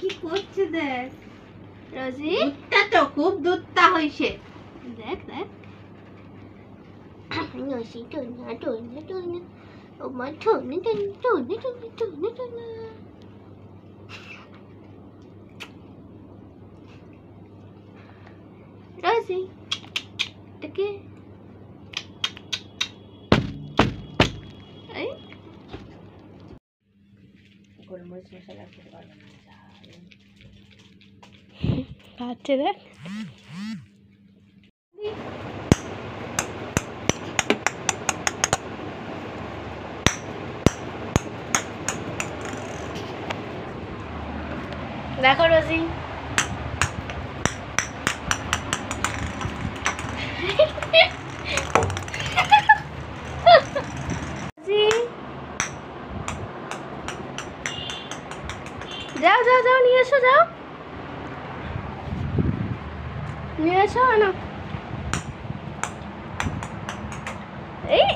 কি করছে দেখ রোজি, দুধটা তো খুব দুধটা হইছে। দেখ দেখ রোজি, টোনা টোনা টোনা, ও মা টোনা টোনা টোনা টোনা টোনা টোনা। রোজি, এটাকে এই গোলমরিচ মশলা খেতে পারবো না। খাচ্ছে দেখ। দেখো রোজি, যাও যাও যাও নিয়ে এসো, যাও নিয়ে এসো না। এই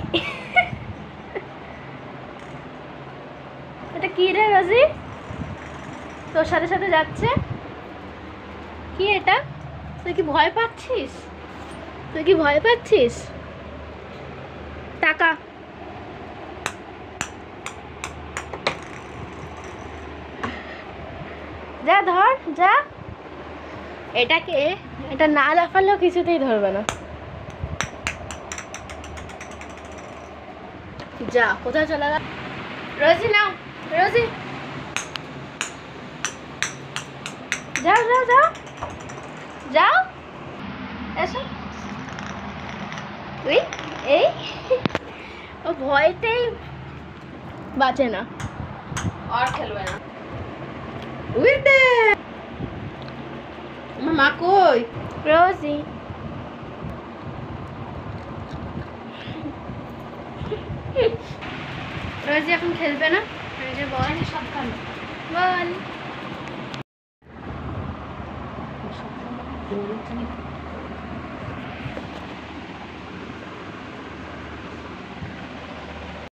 এটা কি রে রোজি, তোর সাথে সাথে যাচ্ছে? কি এটা? তুই কি ভয় পাচ্ছিস? তুই কি ভয় পাচ্ছিস? টাকা যা, ধর যা। এটাকে এটা না লাফালেও কিছুতেই ধরবে না। যা, কোথায় চলে গেল? রোজি নাও, রোজি যাও যাও যাও যাও, এসো। তুই এই ও ভয়তেই বাঁচে না, আর খেলবে না। উইটে আমার মা কই? রোজি রোজি এখন খেলবে না। রোজি বল, সাবধান বল। দৌড়চ্ছে